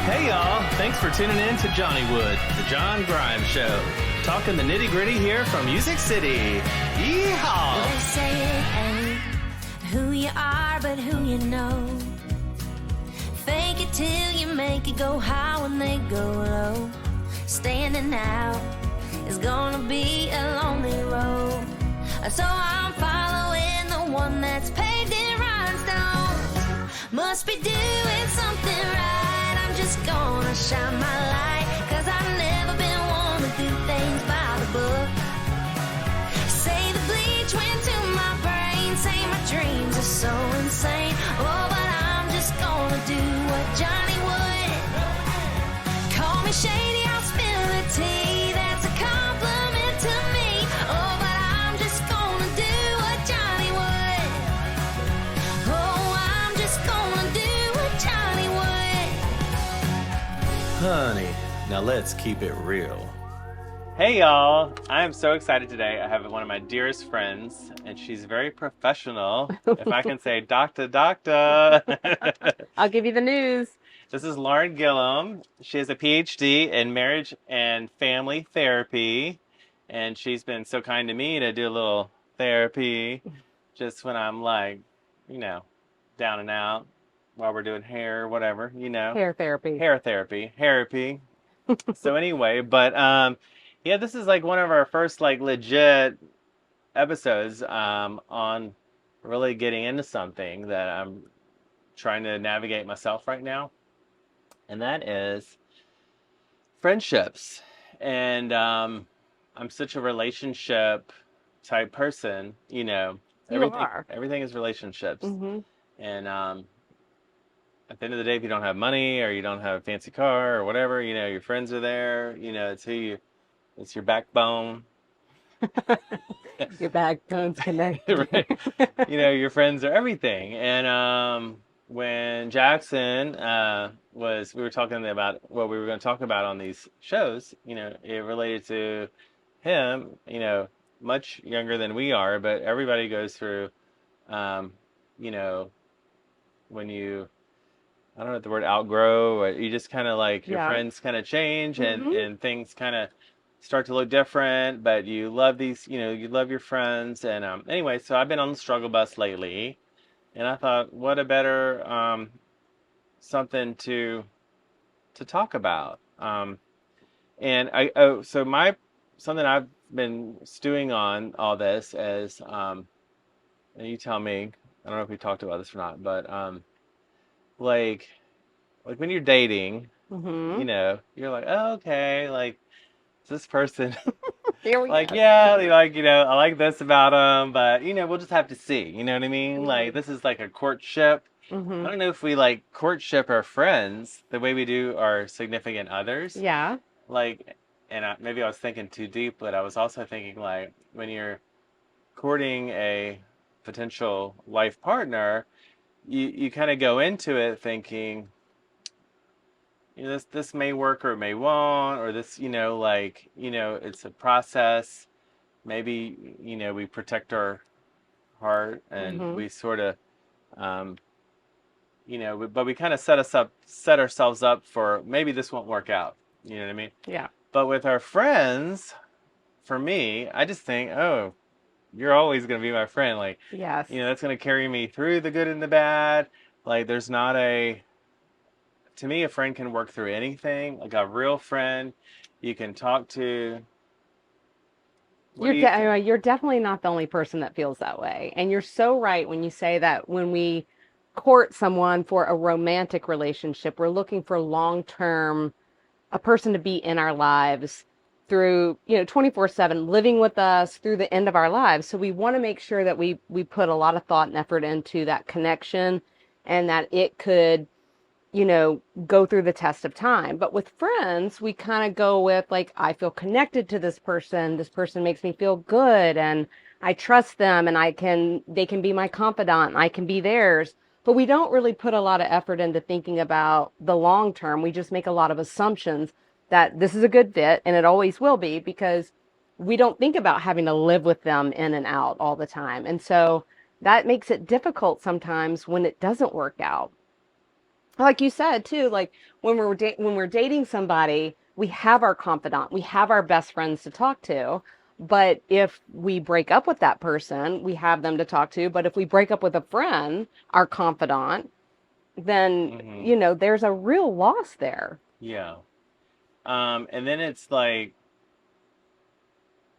Hey y'all, thanks for tuning in to Johnnywood, the John Grimes Show. Talking the nitty gritty here from Music City. Yeehaw! They say it ain't who you are, but who you know. Fake it till you make it go high when they go low. Standing out is gonna be a lonely road. So I'm following the one that's paved in rhinestones. Must be doing something right. I'm just gonna shine my light, 'cause I've never been one to do things by the book. Say the bleach went to my brain, say my dreams are so insane. Oh, but I'm just gonna do what Johnny would. Call me shady, I'll spill the tea. That's a compliment to me. Oh, but I'm just gonna do what Johnny would. Oh, I'm just gonna do what Johnny would. Honey, now let's keep it real. Hey y'all, I am so excited today. I have one of my dearest friends, and she's very professional. If I can say doctor. I'll give you the news. This is Lauryn Gilliam. She has a PhD in marriage and family therapy, and she's been so kind to me to do a little therapy just when I'm like, down and out while we're doing hair, whatever, Hair therapy. Hair therapy. So anyway, but yeah, this is like one of our first like legit episodes on really getting into something that I'm trying to navigate myself right now, and that is friendships. And I'm such a relationship type person, everything is relationships. Mm-hmm. And at the end of the day, if you don't have money or you don't have a fancy car or whatever, your friends are there. It's your backbone. Your backbone's connected. Right. Your friends are everything. And when Jackson we were talking about what we were going to talk about on these shows, it related to him, much younger than we are, but everybody goes through, when you, I don't know what the word outgrow, or you just kind of like your friends kind of change and things kind of start to look different, but you love you love your friends. And anyway, so I've been on the struggle bus lately, and I thought, what a better something to talk about. And something I've been stewing on all this is, and you tell me, I don't know if we talked about this or not, but like when you're dating, you're like, oh, okay, like this person, Here we like, go. yeah, I like this about them, but we'll just have to see. You know what I mean? Mm-hmm. Like, this is like a courtship. Mm-hmm. I don't know if we like courtship our friends the way we do our significant others. Yeah. Like, and maybe I was thinking too deep, but I was also thinking like when you're courting a potential life partner, you kind of go into it thinking, this may work or it may won't, or this, it's a process. Maybe, we protect our heart and we sort of, but we kind of set ourselves up for maybe this won't work out. You know what I mean? Yeah. But with our friends, for me, I just think, oh, you're always going to be my friend. Like, Yes. that's going to carry me through the good and the bad. Like, there's not to me, a friend can work through anything. Like a real friend, you can talk to. You're definitely not the only person that feels that way. And you're so right when you say that when we court someone for a romantic relationship, we're looking for long-term, a person to be in our lives through, 24/7, living with us through the end of our lives. So we want to make sure that we put a lot of thought and effort into that connection, and that it could, go through the test of time. But with friends, we kind of go with like, I feel connected to this person. This person makes me feel good, and I trust them, and they can be my confidant, and I can be theirs. But we don't really put a lot of effort into thinking about the long term. We just make a lot of assumptions that this is a good fit, and it always will be, because we don't think about having to live with them in and out all the time. And so that makes it difficult sometimes when it doesn't work out. like you said too, like when we're dating somebody, we have our confidant, we have our best friends to talk to. But if we break up with that person, we have them to talk to. But if we break up with a friend, our confidant, then there's a real loss there. Yeah. And then it's like,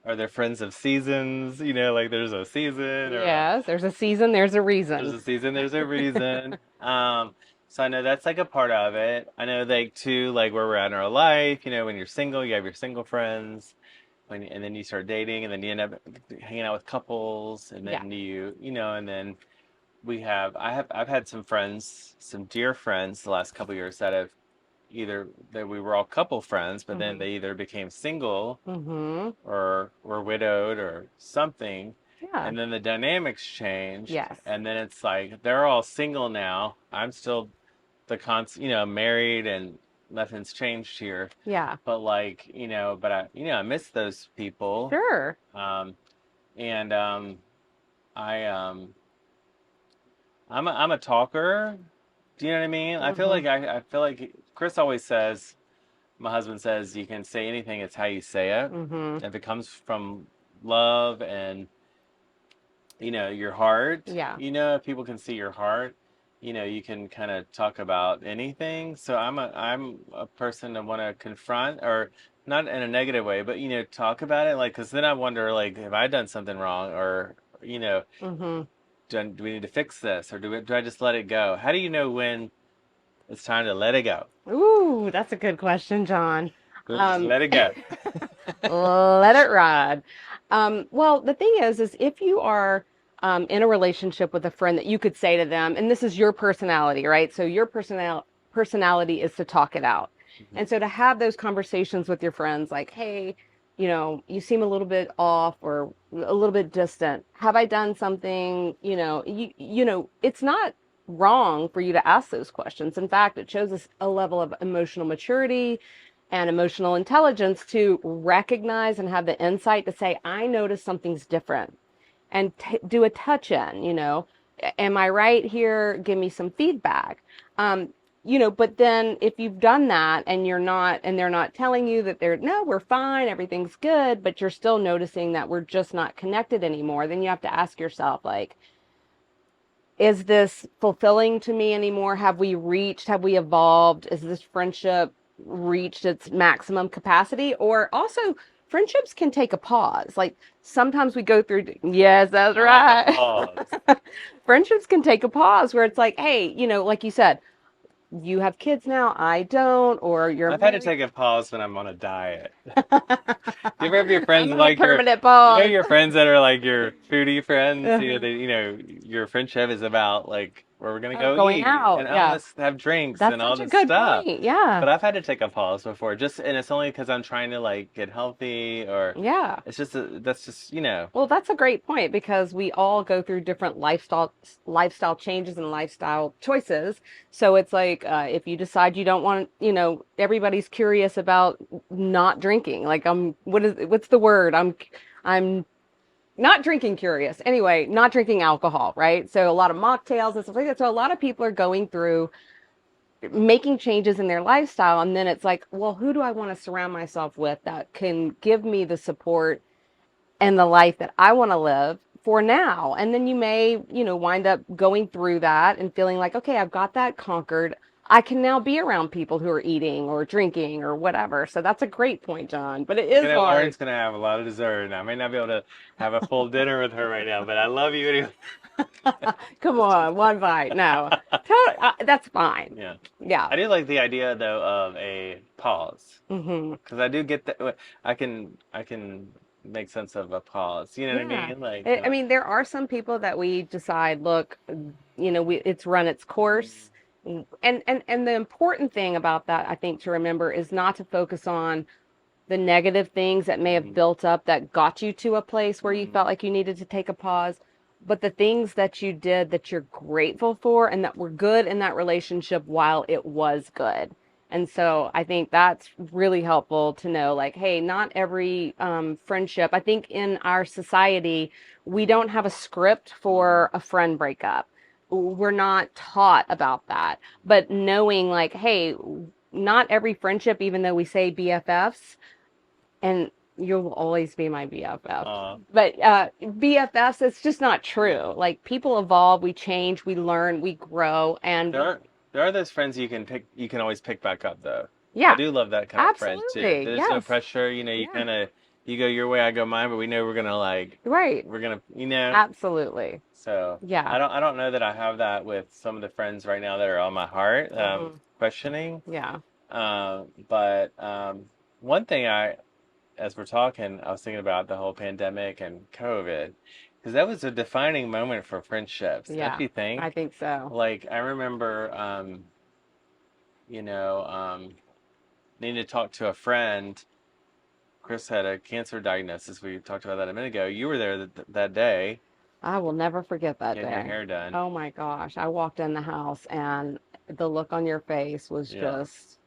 are there friends of seasons? Like there's a season or Yes, there's a season, there's a there's reason. a season, there's a reason. So I know that's like a part of it. I know like too, like where we're at in our life, when you're single, you have your single friends. And then you start dating, and then you end up hanging out with couples, and then and then I've had some friends, some dear friends the last couple of years that have either that we were all couple friends, but then they either became single or were widowed or something. Yeah. And then the dynamics changed. Yes. And then it's like they're all single now. I'm still married, and nothing's changed here. Yeah. But like, but I miss those people. Sure. And I'm a talker. Do you know what I mean? I feel like I feel like Chris always says, my husband says, you can say anything, it's how you say it. If it comes from love and your heart. Yeah. If people can see your heart, you can kind of talk about anything. So I'm a person to want to confront, or not in a negative way, but talk about it, like, because then I wonder, like, have I done something wrong, or do we need to fix this, or do I just let it go? How do you know when it's time to let it go? Ooh, that's a good question, John. Just let it go. Let it ride. Well, the thing is if you are in a relationship with a friend that you could say to them, and this is your personality, right? So your personality is to talk it out. And so to have those conversations with your friends, like, hey, you seem a little bit off or a little bit distant. Have I done something? It's not wrong for you to ask those questions. In fact, it shows us a level of emotional maturity and emotional intelligence to recognize and have the insight to say, I notice something's different, and do a touch in, am I right here? Give me some feedback. But then if you've done that and they're not telling you that no, we're fine, everything's good, but you're still noticing that we're just not connected anymore, then you have to ask yourself, like, is this fulfilling to me anymore? Have we evolved? Is this friendship reached its maximum capacity? Or also, friendships can take a pause. Like sometimes we go through, yes, that's right. Friendships can take a pause where it's like, hey, like you said, you have kids now, I don't, or you're I've had to take a pause when I'm on a diet. Do you ever have your friends like permanent pause? Your friends that are like your foodie friends? Your friendship is about like where we're gonna go eat out, and let's have drinks and all this stuff. Point. Yeah. But I've had to take a pause before, and it's only because I'm trying to like get healthy, or it's just that's just Well, that's a great point, because we all go through different lifestyle changes and lifestyle choices. So it's like if you decide you don't want, everybody's curious about not drinking. Like what's the word? I'm not drinking curious. Anyway, not drinking alcohol, right? So a lot of mocktails and stuff like that. So a lot of people are going through making changes in their lifestyle. And then it's like, well, who do I want to surround myself with that can give me the support and the life that I want to live for now? And then you may, wind up going through that and feeling like, okay, I've got that conquered. I can now be around people who are eating or drinking or whatever. So that's a great point, John. But it is hard. Lauren's going to have a lot of dessert, and I may not be able to have a full dinner with her right now, but I love you anyway. Come on, one bite. No, that's fine. Yeah. I do like the idea though of a pause, because I do get that. I can make sense of a pause. You know what I mean? Like, I mean, there are some people that we decide, look, it's run its course. And the important thing about that, I think, to remember is not to focus on the negative things that may have built up that got you to a place where you felt like you needed to take a pause, but the things that you did that you're grateful for and that were good in that relationship while it was good. And so I think that's really helpful to know, like, hey, not every friendship, I think in our society, we don't have a script for a friend breakup. we're not taught about that. But knowing like, hey, not every friendship, even though we say BFFs, and you'll always be my BFF. But BFFs, it's just not true. Like people evolve, we change, we learn, we grow, and there are those friends you can always pick back up though. yeah, I do love that kind of friend too. absolutely, There's no yes, pressure, you kind of you go your way, I go mine, but we know we're gonna right, we're gonna absolutely, So yeah. I don't know that I have that with some of the friends right now that are on my heart, questioning. Yeah. But one thing as we're talking, I was thinking about the whole pandemic and COVID, because that was a defining moment for friendships. Yeah, Don't you think? I think so. Like I remember, you know, needing to talk to a friend. Chris had a cancer diagnosis. We talked about that a minute ago. You were there that day. I will never forget that Getting day. your hair done. Oh my gosh. I walked in the house and the look on your face was just.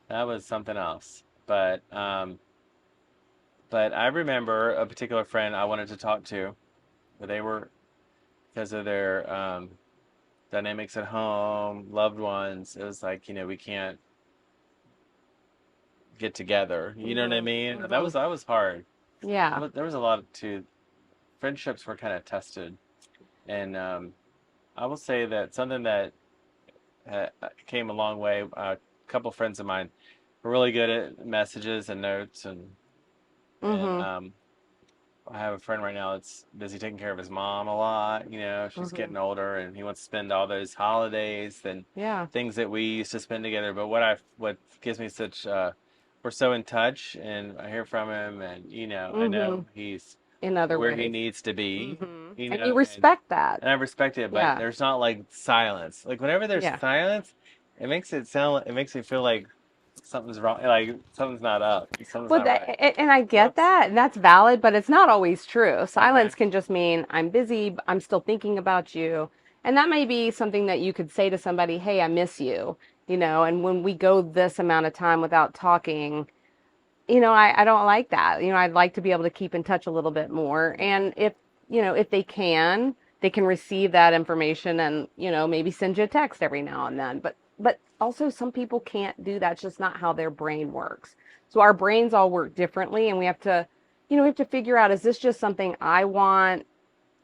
That was something else. But I remember a particular friend I wanted to talk to, but they were, because of their dynamics at home, loved ones, it was like, we can't get together. You know what I mean? That was hard. Yeah. There was a lot friendships were kind of tested. And I will say that something that came a long way, a couple friends of mine were really good at messages and notes and I have a friend right now that's busy taking care of his mom a lot. She's getting older, and he wants to spend all those holidays and things that we used to spend together. But what gives me such we're so in touch, and I hear from him, and I know he's in other where ways. he needs to be. And you respect that. And I respect it, but there's not like silence. Like whenever there's silence, it makes me feel like something's wrong, like something's not up. Something's not right. And I get that, and that's valid, but it's not always true. Silence can just mean I'm busy, I'm still thinking about you. And that may be something that you could say to somebody, hey, I miss you, and when we go this amount of time without talking, I don't like that. I'd like to be able to keep in touch a little bit more. And if they can receive that information and, maybe send you a text every now and then. But also some people can't do that. It's just not how their brain works. So our brains all work differently, and we have to figure out, is this just something I want,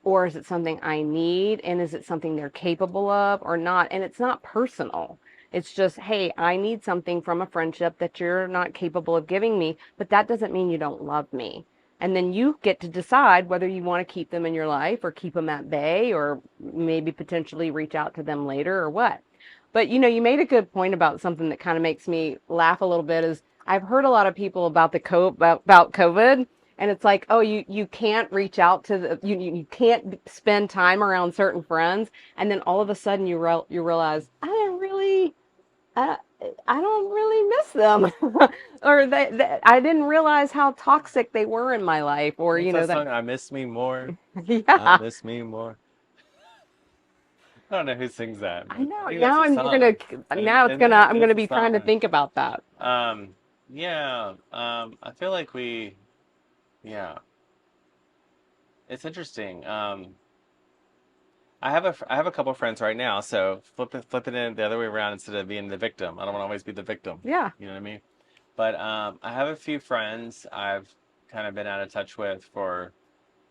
or is it something I need? And is it something they're capable of or not? And it's not personal. It's just, hey, I need something from a friendship that you're not capable of giving me, but that doesn't mean you don't love me. And then you get to decide whether you want to keep them in your life or keep them at bay or maybe potentially reach out to them later or what. But, you made a good point about something that kind of makes me laugh a little bit is I've heard a lot of people about about COVID, and it's like, oh, you can't reach out to you can't spend time around certain friends, and then all of a sudden you realize I don't really miss them, or I didn't realize how toxic they were in my life, or that song, I miss me more. Yeah, I miss me more. I don't know who sings that. I know. I'm gonna be trying to think about that. I feel like it's interesting. I have a couple friends right now, so flip it in the other way around instead of being the victim. I don't want to always be the victim. Yeah. You know what I mean? But I have a few friends I've kind of been out of touch with for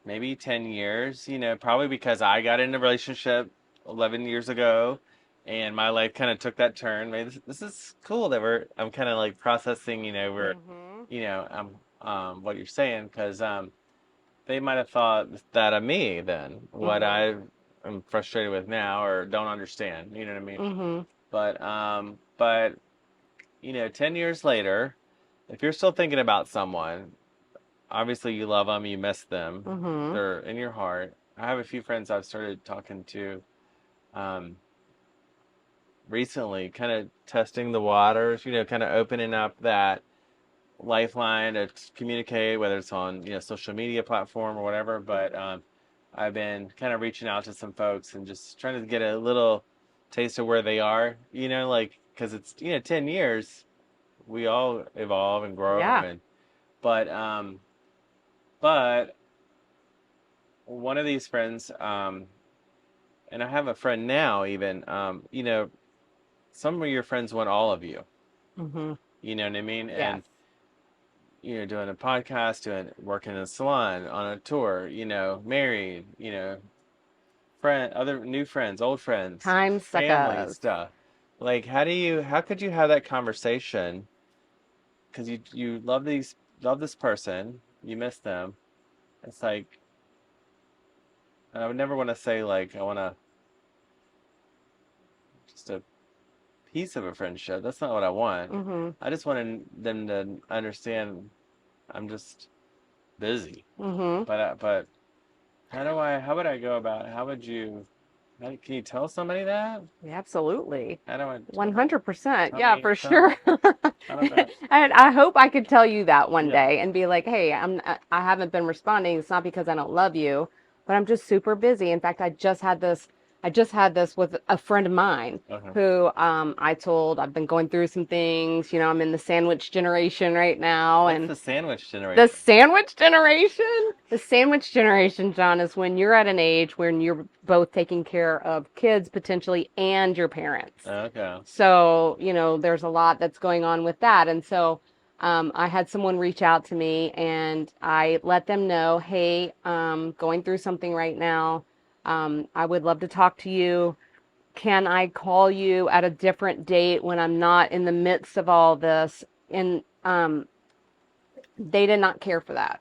maybe 10 years, probably because I got into a relationship 11 years ago and my life kind of took that turn. Maybe this is cool that I'm kind of like processing, what you're saying, because they might have thought that of me then, what I'm frustrated with now or don't understand, you know what I mean? But 10 years later, if you're still thinking about someone, obviously you love them, you miss them, they're in your heart. I have a few friends I've started talking to recently, kind of testing the waters, kind of opening up that lifeline to communicate, whether it's on social media platform or whatever. But I've been kind of reaching out to some folks and just trying to get a little taste of where they are, because it's 10 years, we all evolve and grow. But one of these friends and I have a friend now even, some of your friends want all of you. Mm-hmm. You know what I mean? Yes. And doing a podcast, working in a salon, on a tour, married, other new friends, old friends, Time family suckers. stuff. Like, how could you have that conversation? Because you love this person, you miss them. It's like, and I would never want to say like I want to just a piece of a friendship. That's not what I want. Mm-hmm. I just wanted them to understand I'm just busy. Mm-hmm. But how would I go about, can you tell somebody that? Yeah, absolutely. How do I, 100%. tell Yeah, me, for tell me, sure. how do I, And I hope I could tell you that one yeah. day and be like, "Hey, I haven't been responding. It's not because I don't love you, but I'm just super busy. In fact, I just had this with a friend of mine Okay. who I told I've been going through some things. I'm in the sandwich generation right now, What's and the sandwich the generation? sandwich generation? The sandwich generation, John, is when you're at an age when you're both taking care of kids potentially and your parents. Okay. So, there's a lot that's going on with that. And so I had someone reach out to me and I let them know, hey, going through something right now. I would love to talk to you. Can I call you at a different date when I'm not in the midst of all this? And they did not care for that.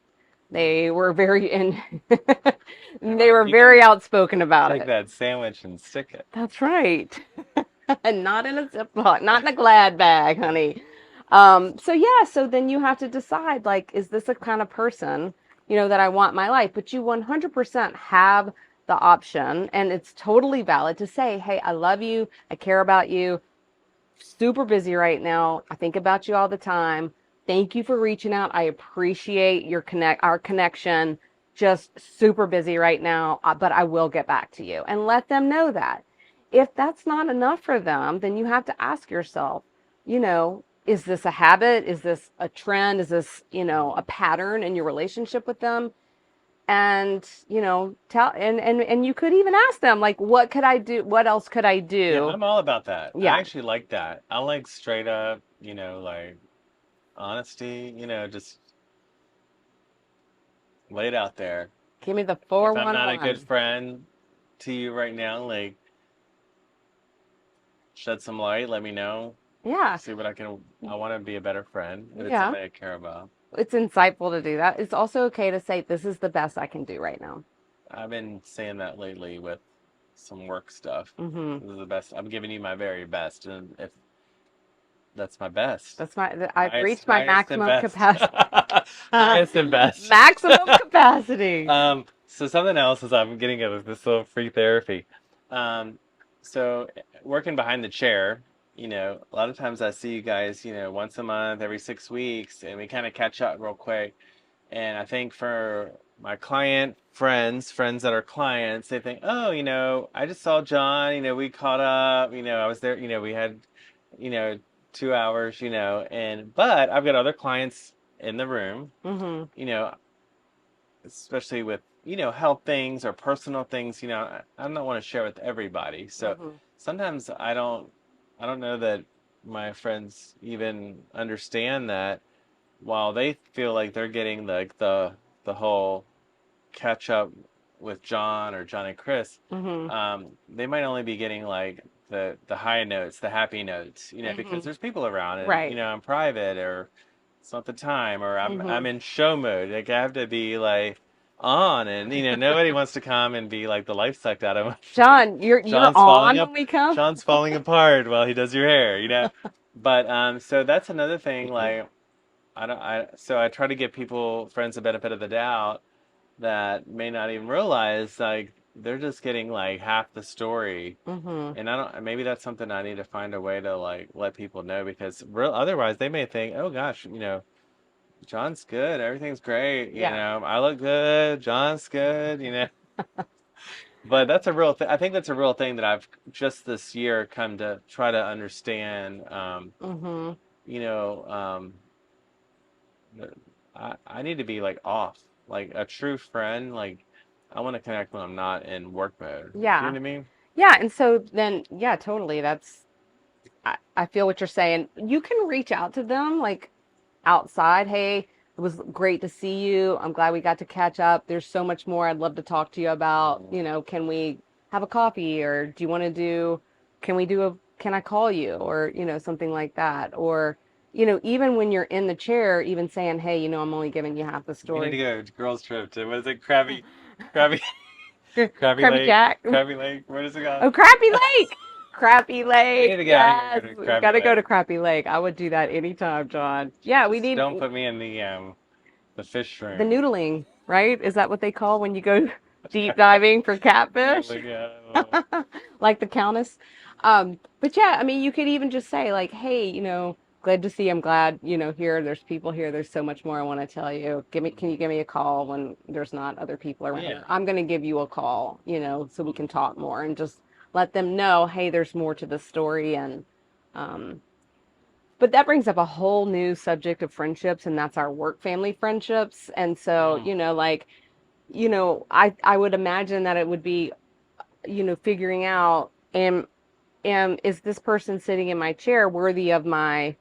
They were very and they were You very can outspoken about take it. that sandwich and stick it. That's right. And not in a Ziploc, not in a Glad bag, honey. So yeah, so then you have to decide, like, is this a kind of person, that I want in my life? But you 100% have the option, and it's totally valid to say, hey, I love you, I care about you, super busy right now. I think about you all the time. Thank you for reaching out. I appreciate our connection. Just super busy right now, but I will get back to you and let them know that. If that's not enough for them, then you have to ask yourself, is this a habit? Is this a trend? Is this, a pattern in your relationship with them? And tell and you could even ask them, like, what could I do, what else could I Yeah, do? I'm all about that. I Yeah. actually like that. I like straight up, like honesty, just lay it out there. Give me the If I'm not a good 411. friend to you right now, like shed some light, let me know. Yeah. See what I want to be a better friend if it's Yeah. somebody I care about. It's insightful to do that. It's also okay to say, this is the best I can do right now. I've been saying that lately with some work stuff. Mm-hmm. This is the best. I'm giving you my very best, and if that's my best, I've reached my highest and maximum best, capacity. highest and best. Maximum capacity. So something else is I'm getting this little free therapy. Um, so working behind the chair, a lot of times I see you guys, once a month, every 6 weeks, and we kind of catch up real quick. And I think for my friends that are clients, they think, oh, I just saw John, we caught up, I was there, we had, you know, 2 hours, but I've got other clients in the room, Mm-hmm. Especially with, health things or personal things, I don't want to share with everybody. So Mm-hmm. sometimes I don't know that my friends even understand that while they feel like they're getting like the whole catch up with John or John and Chris, Mm-hmm. they might only be getting like the high notes, the happy notes, because Mm-hmm. there's people around and Right. I'm private or it's not the time or Mm-hmm. I'm in show mode. Like I have to be like on and nobody wants to come and be like the life sucked out of them. John, you're John's falling on up. when we come. John's falling apart while he does your hair. But so that's another thing. Like so I try to give friends, the benefit of the doubt that may not even realize like they're just getting like half the story. Mm-hmm. And I don't. Maybe that's something I need to find a way to like let people know because otherwise they may think, oh gosh, John's good, everything's great. Yeah. I look good, John's good. But that's a real thing. I think that's a real thing that I've just this year come to try to understand. Mm-hmm. You know, I need to be like off, like a true friend. Like I want to connect when I'm not in work mode. Do you know Yeah. what I mean? Yeah, and so then, yeah, totally. I feel what you're saying. You can reach out to them like outside. Hey, it was great to see you. I'm glad we got to catch up. There's so much more I'd love to talk to you about. Mm-hmm. You know, can we have a coffee, or do you want to can I call you, or, something like that. Or, even when you're in the chair, even saying, hey, I'm only giving you half the We need to story. go girls trip to, what is it, Krabby, Krabby Krabby Lake, Jack. Krabby Lake. What is it called? Oh, Crappy Lake. Crappy We need Lake. to get out here Yes. to We've Krabby got to go to Lake. Crappy Lake. I would do that anytime, John. Yeah, we Just need don't put me in the fish the room. noodling, right? Is that what they call when you go deep diving for catfish? Like, yeah, I don't know. Like the Countess. But yeah, I mean, you could even just say like, hey, glad to see you. I'm glad, here, there's people here. There's so much more I want to tell you. Can you give me a call when there's not other people around? Yeah. I'm going to give you a call, so we can talk more and just let them know, hey, there's more to the story. Um, but that brings up a whole new subject of friendships, and that's our work family friendships. And so, Mm. like, I would imagine that it would be, figuring out, is this person sitting in my chair worthy of my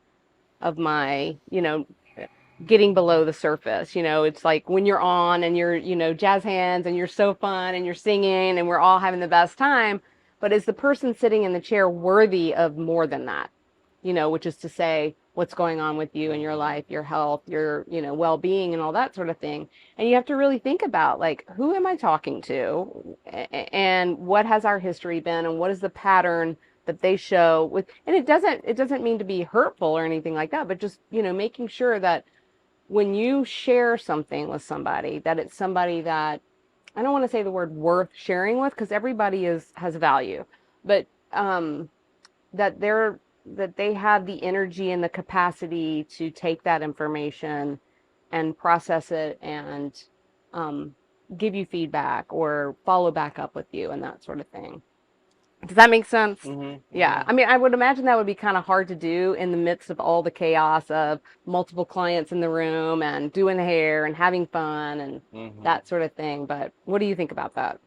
getting below the surface. It's like when you're on and you're, jazz hands and you're so fun and you're singing and we're all having the best time, but is the person sitting in the chair worthy of more than that? Which is to say what's going on with you in your life, your health, your, well-being and all that sort of thing. And you have to really think about like, who am I talking to, and what has our history been, and what is the pattern that they show with, and it doesn't mean to be hurtful or anything like that, but just, making sure that when you share something with somebody, that it's somebody that, I don't want to say the word worth sharing with, because everybody has value, but that they have the energy and the capacity to take that information and process it and um, give you feedback or follow back up with you and that sort of thing. Does that make sense? Mm-hmm. Yeah. Mm-hmm. I mean, I would imagine that would be kind of hard to do in the midst of all the chaos of multiple clients in the room and doing hair and having fun and Mm-hmm. that sort of thing. But what do you think about that?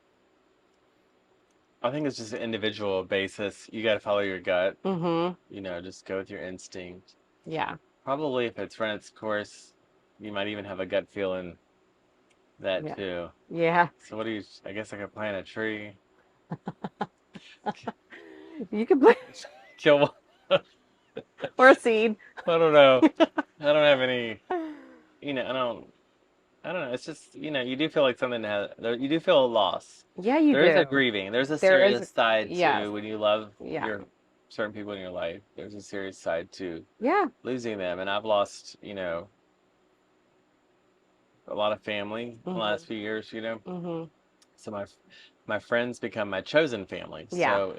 I think it's just an individual basis. You got to follow your gut. Mm-hmm. Just go with your instinct. Yeah. Probably if it's run its course, you might even have a gut feeling that Yeah. too. Yeah. So what do you, I guess I could plant a tree. You could play Kill one. or a seed. I don't know. I don't have any, I don't know. It's just, you do feel like you do feel a loss. Yeah, you There is a do. grieving. There's a There is, serious side yes. to when you love Yeah. your certain people in your life. There's a serious side to Yeah. losing them. And I've lost, a lot of family in the Mm-hmm. last few years, Mm-hmm. So my friends become my chosen family. Yeah.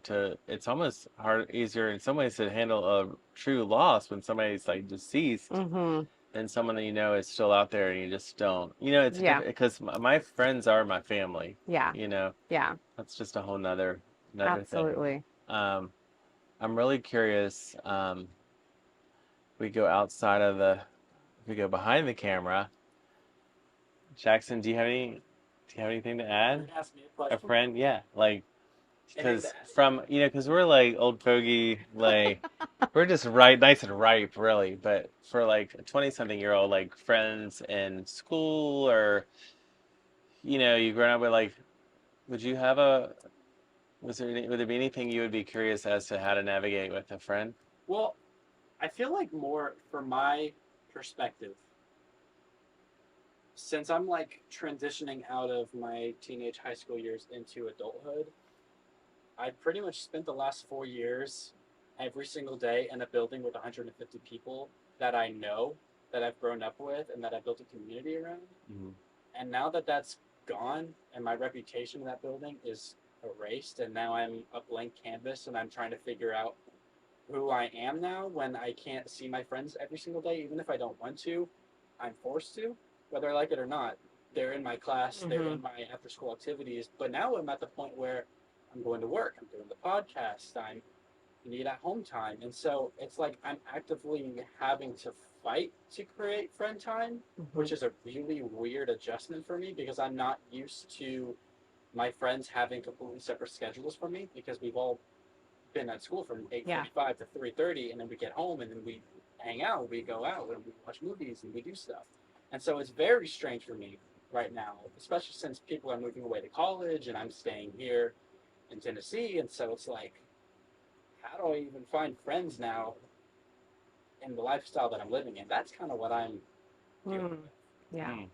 So it's almost easier in some ways to handle a true loss when somebody's like deceased Mm-hmm. than someone that is still out there and you just don't. It's Yeah. different because my friends are my family. Yeah. Yeah. That's just a whole nother thing. Absolutely. Um, I'm really curious. We go outside of we go behind the camera. Jackson, do you have anything to add? Ask me a question. A friend, yeah, like because because we're like old fogey, like we're just nice and ripe, really. But for like a 20-something-year-old, like friends in school or you grown up with like, would you have would there be anything you would be curious as to how to navigate with a friend? Well, I feel like more from my perspective, since I'm like transitioning out of my teenage high school years into adulthood, I pretty much spent the last 4 years every single day in a building with 150 people that I know, that I've grown up with, and that I built a community around. Mm-hmm. And now that that's gone, and my reputation in that building is erased, and now I'm a blank canvas, and I'm trying to figure out who I am now when I can't see my friends every single day, even if I don't want to, I'm forced to, whether I like it or not. They're in my class, they're in my after school activities, but now I'm at the point where I'm going to work, I'm doing the podcast, I need at home time. And so it's like I'm actively having to fight to create friend time, which is a really weird adjustment for me because I'm not used to my friends having completely separate schedules from me because we've all been at school from 8:45 to 3:30, and then we get home and then we hang out, we go out and we watch movies and we do stuff. And so it's very strange for me right now, especially since people are moving away to college and I'm staying here in Tennessee. And so it's like, how do I even find friends now in the lifestyle that I'm living in? That's kind of what I'm dealing with. Yeah.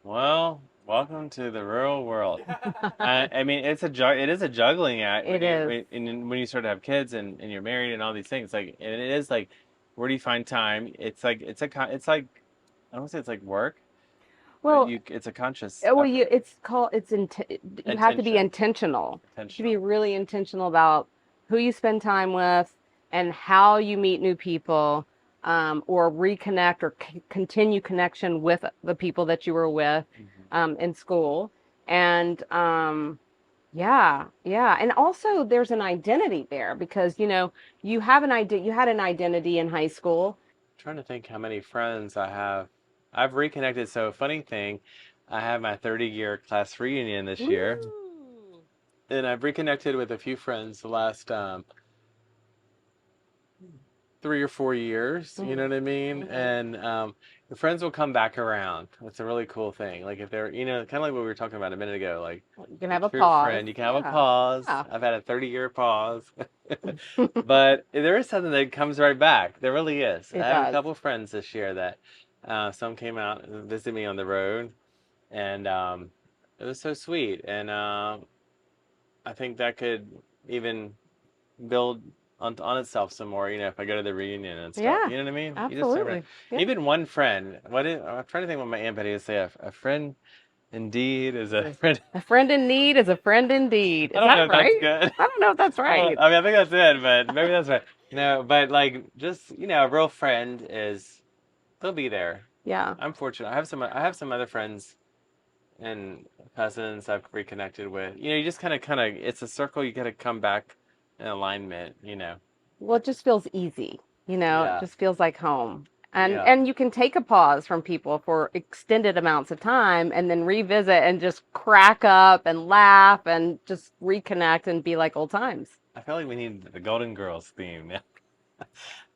Well, welcome to the real world. I mean, it is a juggling act. It is. When you sort of have kids and you're married and all these things, like, and it is like, where do you find time? It's like I don't want to say it's like work. Well, it's a conscious. well, effort. you have to be intentional. You have to be really intentional about who you spend time with and how you meet new people, or reconnect or continue connection with the people that you were with in school. And yeah. And also there's an identity there because, you had an identity in high school. I'm trying to think how many friends I have. I've reconnected. So funny thing, I have my 30-year class reunion this year. Ooh. And I've reconnected with a few friends the last 3 or 4 years. You know what I mean? And the friends will come back around. It's a really cool thing. Like if they're, kind of like what we were talking about a minute ago. Like you can have a your pause. Friend, you can have a pause. Yeah. I've had a 30-year pause. But there is something that comes right back. There really is. I have a couple of friends this year that some came out and visited me on the road. And it was so sweet. And I think that could even build on itself some more, if I go to the reunion and stuff. Yeah, you know what I mean? absolutely. Even one friend. I'm trying to think what my Aunt Betty would say. A friend indeed is a friend. A friend in need is a friend indeed. Is I don't know that if right? that's good. I don't know if that's right. I mean, I think that's it, but maybe that's right. No, but like just a real friend they'll be there. Yeah. I'm fortunate. I have some other friends and cousins I've reconnected with. You just kind of it's a circle. You got to come back in alignment. Well, it just feels easy. Yeah. It just feels like home. And you can take a pause from people for extended amounts of time and then revisit and just crack up and laugh and just reconnect and be like old times. I feel like we need the Golden Girls theme now.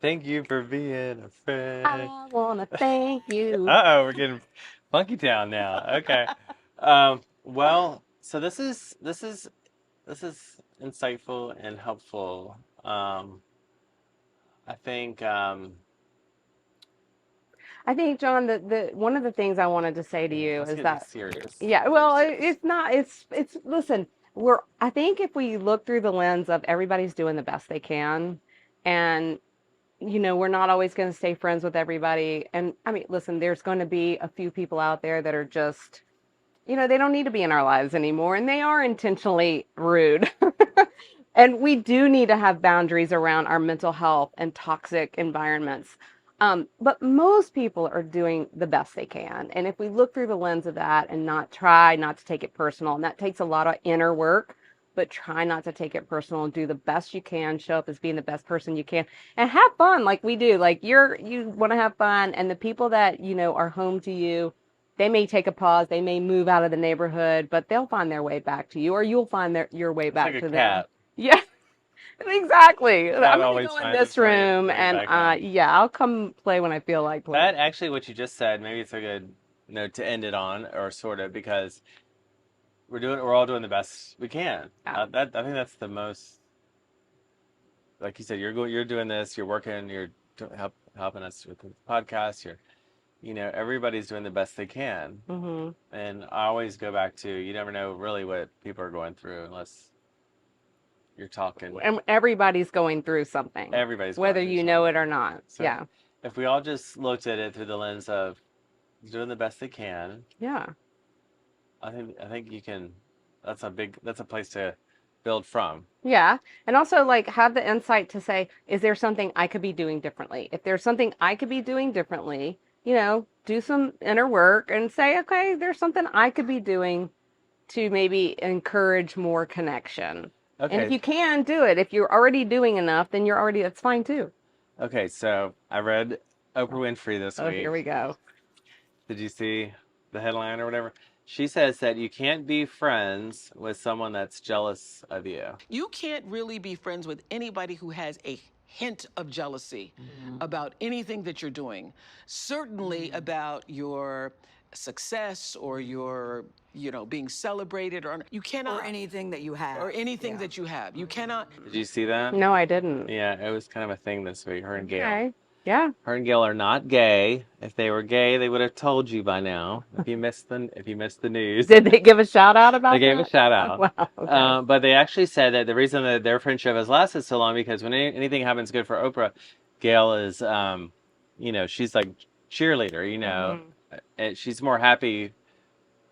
Thank you for being a friend. I want to thank you. Uh-oh, we're getting funky town now. Okay. Well, so this is insightful and helpful. I think John, the one of the things I wanted to say to you is that serious. Yeah, well, it's not. It's listen. I think if we look through the lens of everybody's doing the best they can, and we're not always going to stay friends with everybody. And I mean, listen, there's going to be a few people out there that are just, they don't need to be in our lives anymore, and they are intentionally rude. And we do need to have boundaries around our mental health and toxic environments. But most people are doing the best they can. And if we look through the lens of that and try not to take it personal, and that takes a lot of inner work, but try not to take it personal and do the best you can, show up as being the best person you can, and have fun like we do. Like you want to have fun, and the people that, are home to you, they may take a pause, they may move out of the neighborhood, but they'll find their way back to you, or you'll find your way back to them. Cat. Yeah, exactly. I'm going to go in this room and I'll come play when I feel like playing. That actually, what you just said, maybe it's a good note to end it on, or sort of, because we're all doing the best we can. Yeah. I think that's the most, like you said, you're doing this, you're working, you're helping us with the podcast, everybody's doing the best they can. Mm-hmm. And I always go back to, you never know really what people are going through unless you're talking. And everybody's going through something. Everybody's whether going through you know it or not. So yeah. If we all just looked at it through the lens of doing the best they can. Yeah. I think you can. That's a place to build from. Yeah. And also have the insight to say, is there something I could be doing differently? If there's something I could be doing differently, do some inner work and say, okay, there's something I could be doing to maybe encourage more connection. Okay. And if you can do it, if you're already doing enough, then that's fine too. Okay, so I read Oprah Winfrey this week. Oh, here we go. Did you see the headline or whatever? She says that you can't be friends with someone that's jealous of you. You can't really be friends with anybody who has a hint of jealousy about anything that you're doing. Certainly about your success or your, being celebrated, or you cannot. Or anything that you have. Or anything that you have. You cannot. Did you see that? No, I didn't. Yeah, it was kind of a thing this week, her and Gail. Okay. Yeah. Her and Gail are not gay. If they were gay, they would have told you by now. If you missed the news. Did they give a shout out about They gave that? a shout out. Wow. Okay. But they actually said that the reason that their friendship has lasted so long, because when anything happens good for Oprah, Gail is, she's like cheerleader, and she's more happy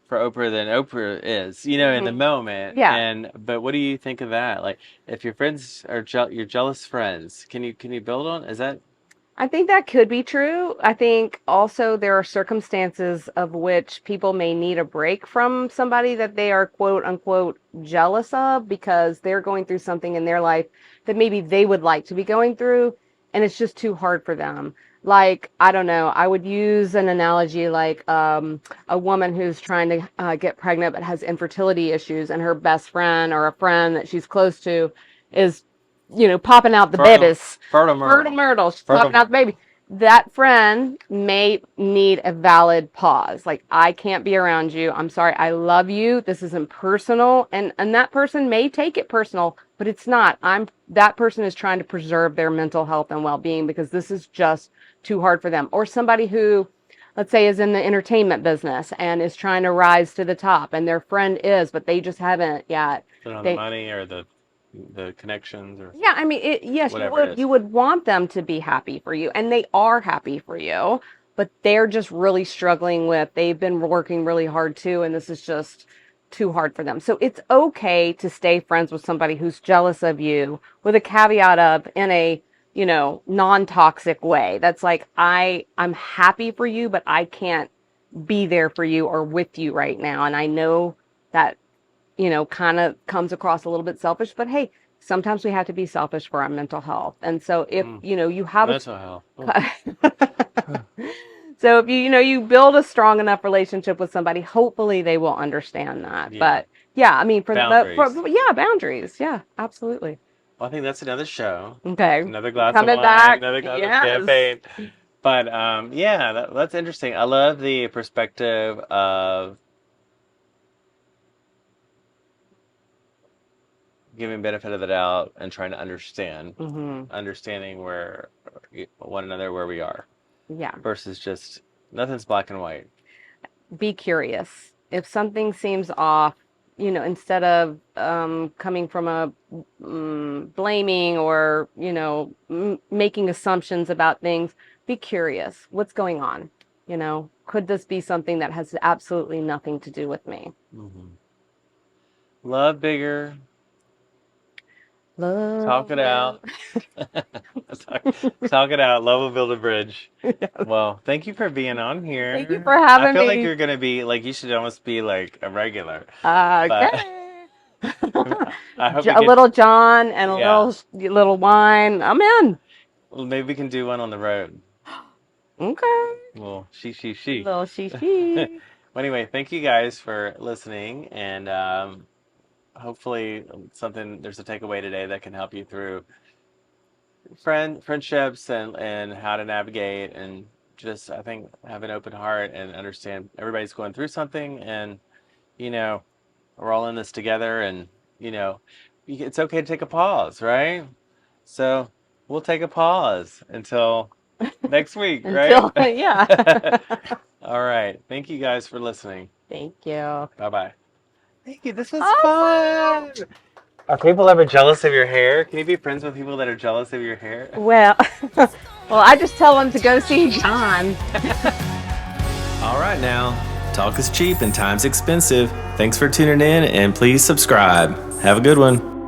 for Oprah than Oprah is, in the moment. Yeah. But what do you think of that? Like, if your friends are your jealous friends, can you build on? Is that? I think that could be true. I think also there are circumstances of which people may need a break from somebody that they are quote unquote jealous of because they're going through something in their life that maybe they would like to be going through, and it's just too hard for them. Like, I don't know, I would use an analogy like a woman who's trying to get pregnant but has infertility issues, and her best friend or a friend that she's close to is, popping out the babies. Fertile Myrtle. She's popping out the baby. That friend may need a valid pause. Like, I can't be around you. I'm sorry. I love you. This isn't personal. And that person may take it personal, but it's not. That person is trying to preserve their mental health and well-being because this is just too hard for them. Or somebody who, let's say, is in the entertainment business and is trying to rise to the top, and their friend is, but they just haven't yet. The money or the connections, or yeah, I mean, yes, you would want them to be happy for you, and they are happy for you, but they're just really struggling they've been working really hard too, and this is just too hard for them. So it's okay to stay friends with somebody who's jealous of you, with a caveat of in a non-toxic way. That's like, I'm happy for you, but I can't be there for you or with you right now, and I know that kind of comes across a little bit selfish, but hey, sometimes we have to be selfish for our mental health. And so if, you have mental health. So if you build a strong enough relationship with somebody, hopefully they will understand that. Yeah. But yeah, I mean, boundaries. Yeah, absolutely. Well, I think that's another show. Okay. Another glass of wine, another glass of champagne. But that's interesting. I love the perspective of giving benefit of the doubt and trying to understanding where one another, where we are. Yeah. Versus just nothing's black and white. Be curious. If something seems off, instead of coming from a blaming or, making assumptions about things, be curious. What's going on? Could this be something that has absolutely nothing to do with me? Mm-hmm. Love bigger. Love. Talk it out. Talk it out. Love will build a bridge. Yes. Well, thank you for being on here. Thank you for having me. I feel like you're going to be, you should almost be like a regular. Okay. I hope a little John and a little wine. I'm in. Well, maybe we can do one on the road. Okay. Well, she. Little she. Well, anyway, thank you guys for listening, and hopefully there's a takeaway today that can help you through friendships and how to navigate, and just, I think, have an open heart and understand everybody's going through something, and we're all in this together, and it's okay to take a pause, right? So we'll take a pause until next week, right? Yeah. All right. Thank you guys for listening. Thank you. Bye-bye. Thank you. This was fun. Are people ever jealous of your hair? Can you be friends with people that are jealous of your hair? Well, I just tell them to go see John. All right now. Talk is cheap and time's expensive. Thanks for tuning in, and please subscribe. Have a good one.